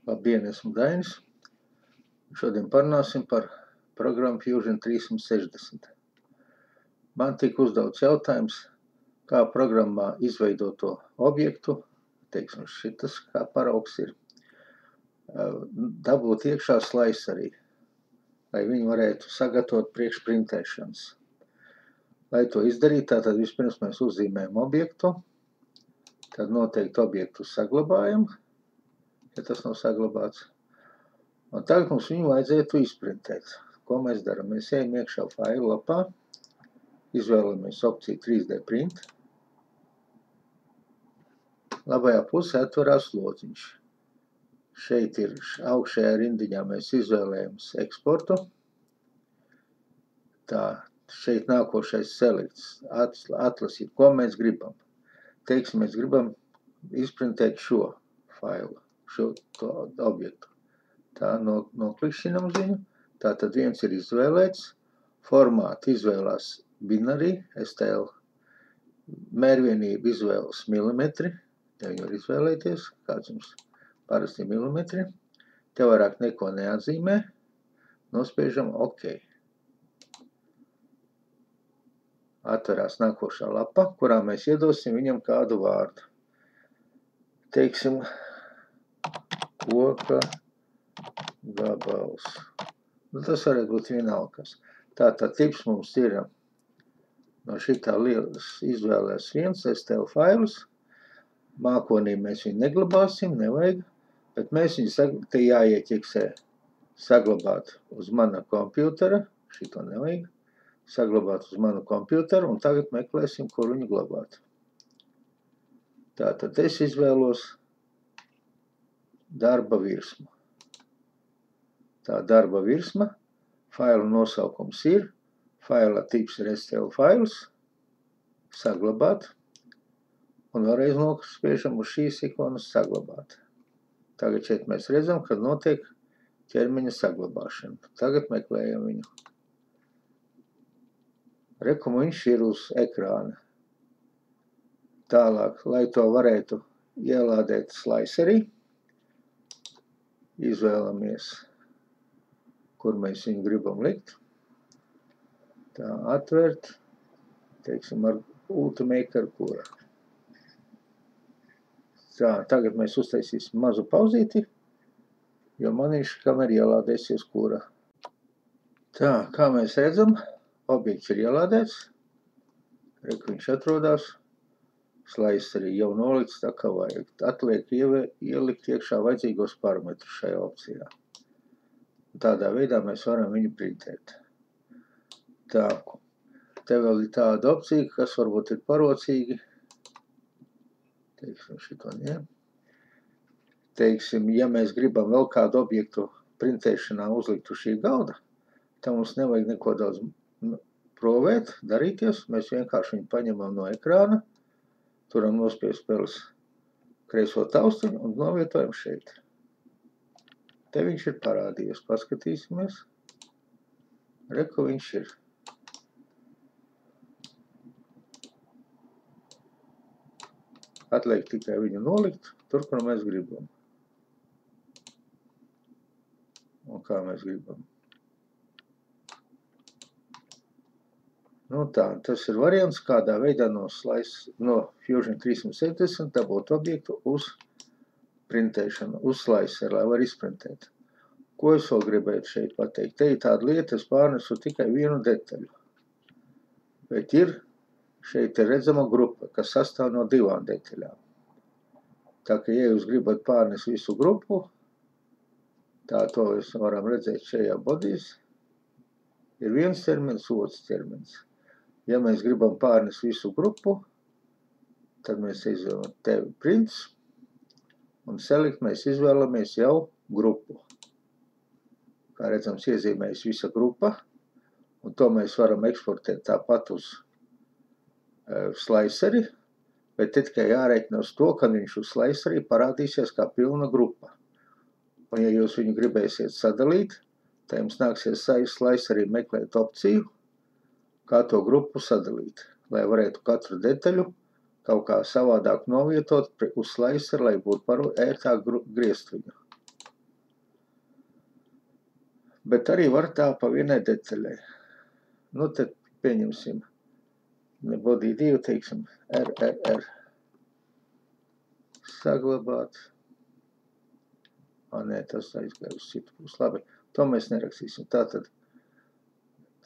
Labdien, esmu Dainis. Šodien parunāsim par programmu Fusion 360. Man tika uzdots jautājums, kā programmā izveidot to objektu, teiksim, šitas kā paraugs ir, dabūt iekšā slicerī, lai viņi varētu sagatavot priekš printēšanas. Lai to izdarītu, tātad vispirms mēs uzzīmējam objektu, tad noteikti objektu saglabājam, ja tas nav saglabāts. Un tagad mums viņu vajadzētu izprintēt. Ko mēs darām? Mēs ejam iekšā failu lapā, izvēlamies opciju 3D print. Labajā pusē atverās lodziņš. Šeit ir augšējā rindiņā mēs izvēlējams eksportu. Tā, šeit nākošais selects, atlasīt, ko mēs gribam. Teiksim, mēs gribam izprintēt šo failu, šo objektu. Tā noklikšķinam uz viņu. Tātad viens ir izvēlēts, formāti izvēlās binary, STL, mērvienība izvēlas milimetri, ja viņu var izvēlēties, kāds jums parasti ir milimetri, te vairāk neko neatzīmē, nospiežam OK. Atverās nākošā lapa, kurā mēs iedosim viņam kādu vārdu. Teiksim, koka gabals. Nu, tas varētu būt vienalgas. Tātad tips mums ir no šitā lielas izvēlēs viens STL failus. Mākonī mēs viņu neglabāsim, nevajag, bet mēs viņu te jāieķeksē saglabāt uz mana kompjutera, šito nevajag, saglabāt uz manu kompjuteru, un tagad meklēsim, kur viņu glabāt. Tātad es izvēlos darba virsmu. Tā darba virsma, faila nosaukums ir, faila tips ir STL fails, saglabāt, un vēlreiz nospiežam uz šīs ikonas saglabāt. Tagad šeit mēs redzam, ka notiek ķermeņa saglabāšana. Tagad meklējam viņu. Reku viņš ir uz ekrāna. Tālāk, lai to varētu ielādēt slicerī, izvēlamies, kur mēs viņu gribam likt. Tā atvērt, teiksim, ar Ultimaker kura. Tā, tagad mēs uztaisīsim mazu pauzīti, jo man viņš kamēr ielādēsies kura. Tā, kā mēs redzam, objekts ir ielādēts, reku viņš atrodās, slicerī jau nolikts tā kā vajag. Atliek ielikt iekšā vajadzīgos parametrus šajā opcijā. Tādā veidā mēs varam viņu printēt. Tā, te vēl ir tāda opcija, kas varbūt ir parocīgi. Teiksim, šito ne. Teiksim, ja mēs gribam vēl kādu objektu printēšanā uzlikt uz šī galda, tad mums nevajag neko daudz provēt, darīties. Mēs vienkārši viņu paņemam no ekrāna, turam nospiest peles kreiso taustiņu un novietojam šeit. Te viņš ir parādījies, paskatīsimies. Reku viņš ir. Atliek tikai viņu nolikt, tur, kur mēs gribam. Un kā mēs gribam. Nu tā, tas ir variants, kādā veidā no Fusion 360 dabūt objektu uz printēšanu, uz slicer, lai var izprintēt. Ko es vēl gribētu šeit pateikt? Te ir tāda lieta, es pārnesu tikai vienu detaļu. Bet šeit ir redzama grupa, kas sastāv no divām detaļām. Tā ka, ja jūs gribat pārnest visu grupu, tā to mēs varam redzēt šajā bodīs, ir viens ķermenis, otrs ķermenis. Ja mēs gribam pārnest visu grupu, tad mēs izvēlam tevi prints, un select mēs izvēlamies jau grupu. Kā redzams, iezīmējas visa grupa, un to mēs varam eksportēt tāpat uz sliceri, bet tikai jārēķina uz to, ka viņš uz slicerī parādīsies kā pilna grupa. Un ja jūs viņu gribēsiet sadalīt, tad jums nāksies slicerī meklēt opciju, kā to grupu sadalīt, lai varētu katru detaļu kaut kā savādāk novietot uz sliceri, lai būtu ērtāk griezt viņu. Bet arī var tā pa vienai detaļai. Nu, tad pieņemsim body 2, teiksim, RRR. Saglabāt. Nē, tas aizgāja uz citu pusi. Labi, to mēs nerakstīsim. Tātad,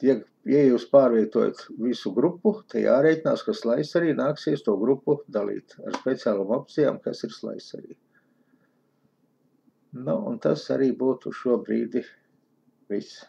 ja jūs pārvietojat visu grupu, te jārēķinās, ka slice arī nāksies to grupu dalīt ar speciālām opcijām, kas ir slice arī. Nu, un tas arī būtu šobrīd viss.